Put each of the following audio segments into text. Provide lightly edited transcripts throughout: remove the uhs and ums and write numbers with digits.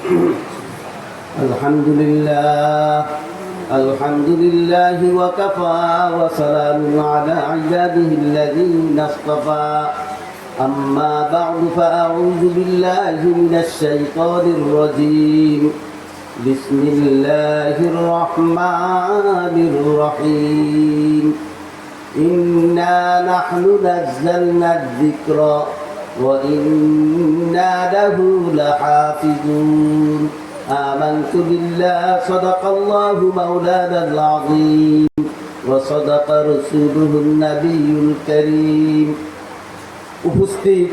الحمد لله وكفى وسلام على عباده الذين اصطفى أما بعد فأعوذ بالله من الشيطان الرجيم بسم الله الرحمن الرحيم إنا نحن نزلنا الذكر وإنا له لحافظون آمنت بالله صدق الله مولانا العظيم وصدق رسوله النبي الكريم উপস্থিত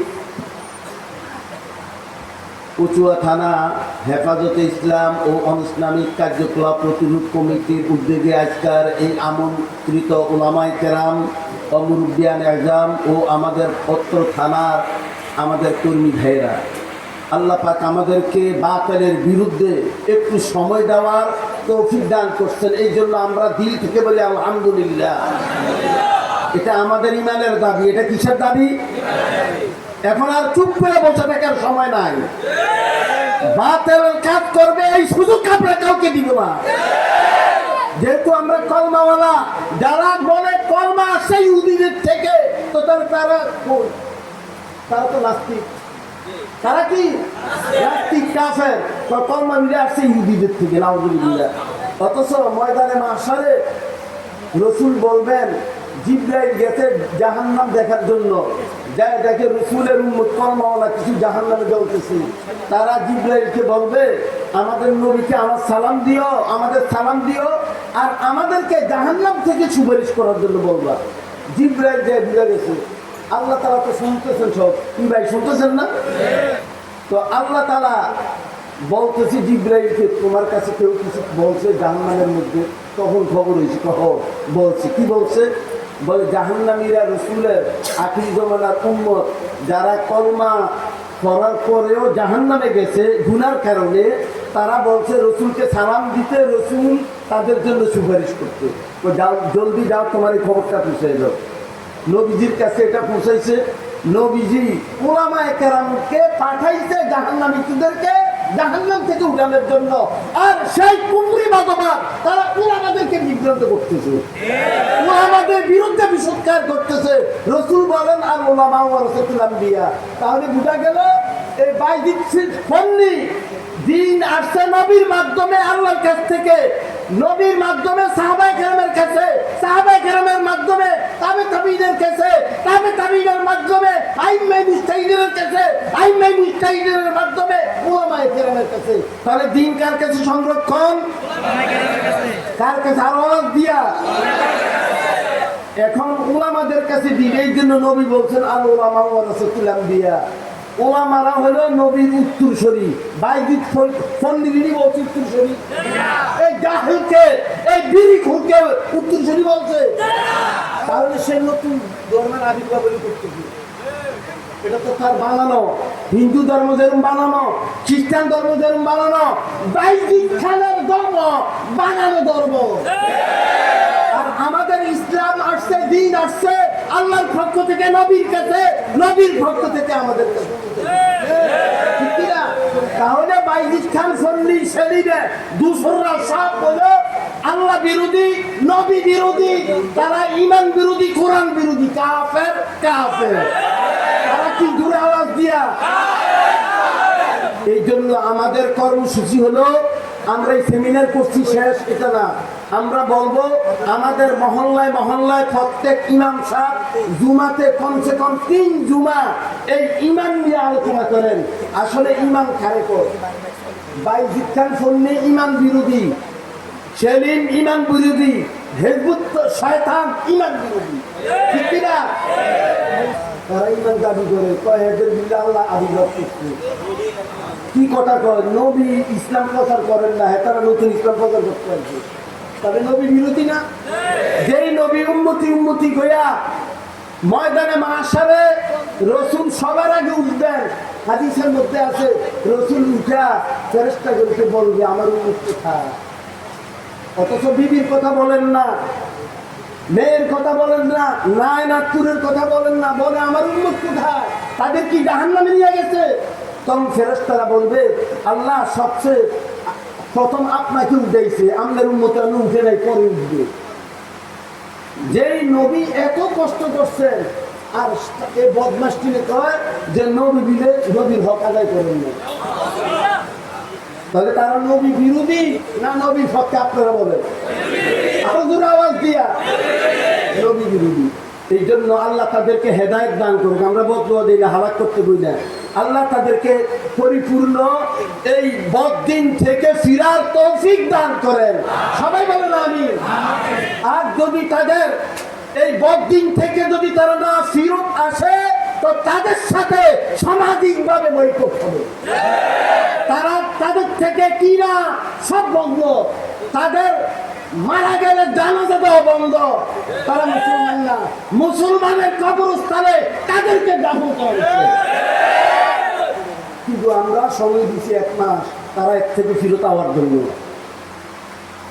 উচুয়া থানা হেফাজতে ইসলাম ও অনিসলামিক কার্যকলাপ প্রতিরোধ কমিটির উদ্যোগে আজকের এই আমন্ত্রিত উলামায়ে কেরাম ও মুরব্বিয়ান আজম ও আমাদের অত্র থানার আমাদের কর্মী ভাইরা, আল্লাহ পাক আমাদেরকে বাতিলের বিরুদ্ধে একটু সময় দেওয়ার তৌফিক দান করছেন। এই জন্য আমরা দিল থেকে বলি আলহামদুলিল্লাহ। এটা আমাদের ইমানের দাবি। এটা কিসের দাবি? এখন আর চুপ করে বসে থাকার সময় নাই। বাতিলের কাজ করবে এই সুযোগ আমরা কাউকে দিব না। যেহেতু আমরা কলমাওয়ালা, যারা বলে কলমা আসে ইহুদিদের থেকে, তো তারা তো নাস্তিক। তারা কি নাস্তিক কাফের, কলমা মিলে আসছে ইহুদিদের থেকে, নাউযুবিল্লাহ। অথচ ময়দানে মাহশারে রসুল বলবেন, জিবরাইল গেছে জাহান্নাম দেখার জন্য, যায় দেখে রসুলের উম্মত কলমাওয়ালা কিছু জাহান্নামে জ্বলতেছে। তারা জিবরাইলকে বলবে, আমাদের নবীকে আমার সালাম দিও, আমাদের সালাম দিও, আর আমাদেরকে জাহান্নাম থেকে সুপারিশ করার জন্য বলবা। জিবরাইল যে বুঝে গেছে আল্লাহ তাআলা তো শুনতেছেন, সব কি ভাই শুনতেছেন না? তো আল্লাহ তাআলা বলতেছি জিবরাইলকে, তোমার কাছে কেউ কিছু বলছে জাহান্নামের মধ্যে? তখন খবর হয়েছে, কখন বলছে, কি বলছে? বলে জাহান্নামীরা রসুলের আখির জমানার উম্মত, যারা কলমা করার পরেও জাহান্নামে গেছে গুনার কারণে, তারা বলছে রসুলকে সালাম দিতে, রসুল তাদের জন্য সুপারিশ করতে। যাও, জলদি যাও, তোমার এই খবরটা পৌঁছে যাও। নবীজির কাছে এটা পৌঁছাইছে। নবীজি উলামায়ে কেরামকে পাঠাইছে জাহান্নামীদেরকে জাহান্নাম থেকে উঠানোর জন্য। আর সেই কুফরি বাদবাদ তারা উলামাদেরকে বিভ্রান্ত করতেছে, উলামাদের বিরুদ্ধে বিষোৎকার করতেছে। রসুল বলেন আর উলামা ওয়ারাসাতুল আম্বিয়া। তাহলে বোঝা গেল এই বাইজিদ ফন্নি দিন আসছে নবীর মাধ্যমে, আল্লাহর কাছ থেকে, নবীর মাধ্যমে সাহাবায়ে কেরামের কাছে, সাহাবায়ে কেরামের মাধ্যমে তাবে তাবিঈনের কাছে, তাবে তাবিঈনের মাধ্যমে আইম্মায়ে মুজতাহিদিনের কাছে, আইম্মায়ে মুজতাহিদিনের মাধ্যমে উলামায়ে কেরামের কাছে। তাহলে দিন কার কাছে সংরক্ষণ? উলামায়ে কেরামের কাছে। কার কাছে? আওয়াজ দিয়া। এখন উলামাদের কাছে দিন। এই জন্য নবী বলছেন আল উলামা ওয়ারাসাতুল আম্বিয়া। ওলামারা হলো নবীর উত্তরসূরি। বাইজিদ ফন্দিনী বলছে উত্তরসূরি। এই জাহিলকে, এই বিড়িখোরকে উত্তরসূরি বলছে। তাহলে সে নতুন ধর্মের আবির্ভাব করতেছে। এটা তো তার বানানো। হিন্দু ধর্ম যেরকম বানানো, খ্রিস্টান ধর্ম যেরকম বানানো, বাইজিদ খানের ধর্ম বানানো ধর্ম। আর আমাদের ইসলাম আসছে, দিন আসছে আল্লাহর পক্ষ থেকে নবীর কাছে, নবীর পক্ষ থেকে আমাদের কাছে। তাহলে বাইজিদ খান সল্লি সেলিবে দুসররা সব হলো আল্লাহ বিরোধী, নবী বিরোধী, তারা ঈমান বিরোধী, কোরআন বিরোধী, কাফের কাফের। তারা কি জোরে আওয়াজ দিয়া? এই জন্য আমাদের কর্মসূচি হলো, আমরা এই সেমিনার করছি শেষ এটা না, আমরা বলবো আমাদের মহল্লায় মহল্লায় প্রত্যেক ইমাম সাহেব জুমাতে কমসে কম 3 জুমা এই ইমান নিয়ে আলোচনা করেন। আসলে ইমান খারে কর। বাইজিদ খান ফন্নি ইমান বিরোধী, সেলিম ইমান বিরোধী, হেজবুত শয়তান ইমান বিরোধী, ঠিক কিনা? তারা ইমান দাবি করে, কয় এদের বিল্লাহ আল্লাহ আবির্ভাব করছে। কি কথা কয়? নবী ইসলাম প্রচার করেন না, তারা নতুন ইসলাম প্রচার করতে পারছে। তবে নবী বিরোধী না? যেই নবী উম্মতি উম্মতি কইয়া ময়দানে মাহশারে রসুল সবার আগে উঠবেন, হাদিসের মধ্যে আছে রসুল উঠা ফেরেশতাদেরকে বলবে আমার উম্মত কোথায়। অথচ বিবির কথা বলেন না, মেয়ের কথা বলেন না, নায় নাতুরের কথা বলেন না, বলে আমার উম্মত কোথায়? তাদের কি জাহান্নামে নিয়ে গেছে? তখন ফেরেশতারা বলবে আল্লাহ সবচেয়ে প্রথম আপনাকে উঠাইছে, আমাদের উম্মত উঠে নাই, পরে উঠবে। যেই নবী এত কষ্ট করছেন আর এই বদমাসটি কয় যে নবী দিলে নবীর হক আদায় করেন না, তাহলে তারা নবী বিরোধী না নবীর হককে আপনারা বলেন? আরো জোরে আওয়াজ দিয়া নবী বিরোধী। এই জন্য আল্লাহ তাদেরকে হেদায়েত দান করুক। আমরা বদুয়া দিই না, হালাক করতে বই না। আল্লাহ তাদেরকে পরিপূর্ণ এই বদ্দিন থেকে ফিরার তৌফিক দান করেন। সবাই বলেন আমিন। আর যদি তাদের এই বদ্দিন থেকে যদি তারা না ফিরত আসে তো তাদের সাথে সামাজিকভাবে বৈঠক হবে। তারা তাদের থেকে কি না সব বন্ধ, তাদের মারা গেলে জানাজা দেওয়া বন্ধ। তারা মুসলমান না, মুসলমানের কবরস্থানে তাদেরকে দাফন করা হচ্ছে। কিন্তু আমরা সময় দিচ্ছি 1 মাস তারা এর থেকে ফিরত আওয়ার জন্য।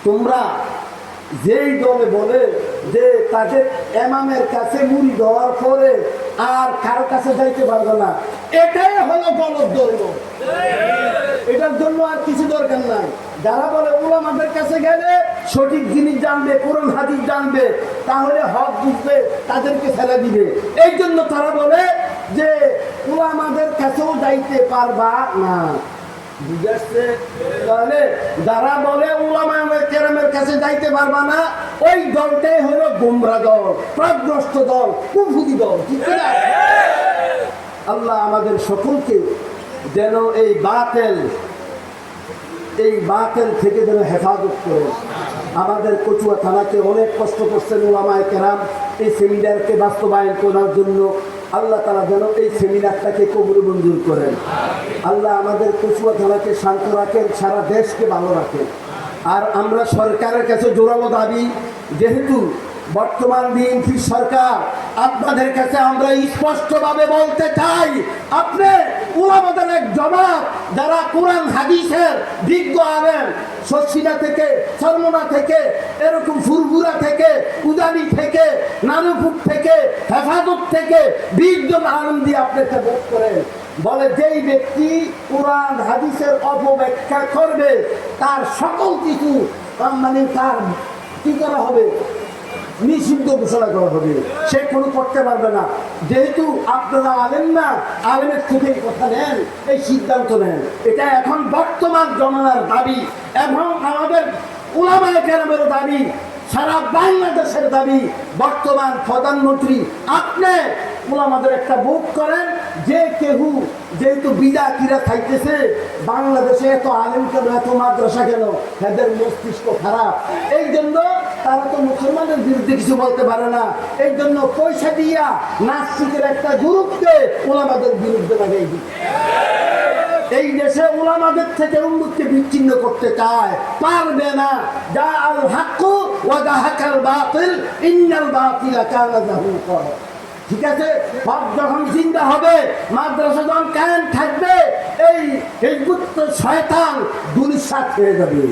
তোমরা যেই দলে বলে যে তাদের ইমামের কাছে মুড়ি দেওয়ার পরে আর কারো কাছে যাইতে পারবে না, এটাই হলো গলত ধর্ম। এটার জন্য আর কিছু দরকার নাই। যারা বলে উলামাদের কাছে গেলে সঠিক জিনিস জানবে, কোরআন হাদিস জানবে, তাহলে হক বুঝবে, তাদেরকে ছেড়ে দিবে। এই জন্য তারা বলে যে উলামাদের কাছেও যাইতে পারবা না। বুঝাচ্ছে? তাহলে যারা বলে উলামায়ে কেরামের কাছে যাইতে পারবা না, ওই দলটাই হলো গোমরা দল, প্রগ্রস্ত দল, কুফরি দল। ঠিক না? আল্লাহ আমাদের সকলকে যেন এই বাতিল থেকে যেন হেফাজত করে। আমাদের কচুয়া থানাকে অনেক কষ্ট করছেন উলামায়ে কেরাম এই সেমিনারকে বাস্তবায়ন করার জন্য। আল্লাহ তাআলা যেন এই সেমিনারটাকে কবুল মঞ্জুর করেন। আল্লাহ আমাদের কচুয়া থানাকে শান্ত রাখেন, সারা দেশকে ভালো রাখেন। আর আমরা সরকারের কাছে জোরালো দাবি, যেহেতু বর্তমান বিএনপি সরকার, আপনাদের কাছে আমরা স্পষ্টভাবে বলতে চাই, আপনি উলামাদের এক জবাব, যারা কোরআন হাদিসের বিজ্ঞ আলেম, শশিনা থেকে, চরমনা থেকে, এরকম ফুরফুরা থেকে, উদানি থেকে, নানুপুর থেকে, হেফাজত থেকে 20 জন আলেম দিয়ে আপনাকে ভোট করেন। বলে যেই ব্যক্তি কোরআন হাদিসের অপব্যাখ্যা করবে তার সকল কিছু মানে তার কি করা হবে, নিষিদ্ধ ঘোষণা করা হবে, সে কোনো করতে পারবে না। যেহেতু আপনারা আলেম না, আলেমের থেকে কথা নেন, এই সিদ্ধান্ত নেন। এটা এখন বর্তমান জমানার দাবি এবং আমাদের উলামায়ে কেরামের দাবি, সারা বাংলাদেশের দাবি। বর্তমান প্রধানমন্ত্রী আপনি উলামাদের একটা ভোট করেন, যে কেহু যেহেতু বিদাতিরা খাইতেছে বাংলাদেশে এত আলেম কেন, এত মাদ্রাসা কেন, এদের মস্তিষ্ক খারাপ। এই জন্য তারা তো মুসলমানের বিরুদ্ধে কিছু বলতে পারে না। এই জন্য পয়সা দিয়া নাস্তিকের একটা গ্রুপকে উলামাদের বিরুদ্ধে লাগাই দিই। এই দেশে উলামাদের থেকে উম্মতকে বিচ্ছিন্ন করতে চায়, পারবে না। যা আল হাক্কু ওয়া যাহাকাল বাতিল ইন্নাল বাতিলা কানা যাহুকা। ঠিক আছে? হক যখন জিন্দা হবে, মাদ্রাসা যখন কায়েম থাকবে, এই হিজবুত শয়তান দুনিশ হয়ে যাবে।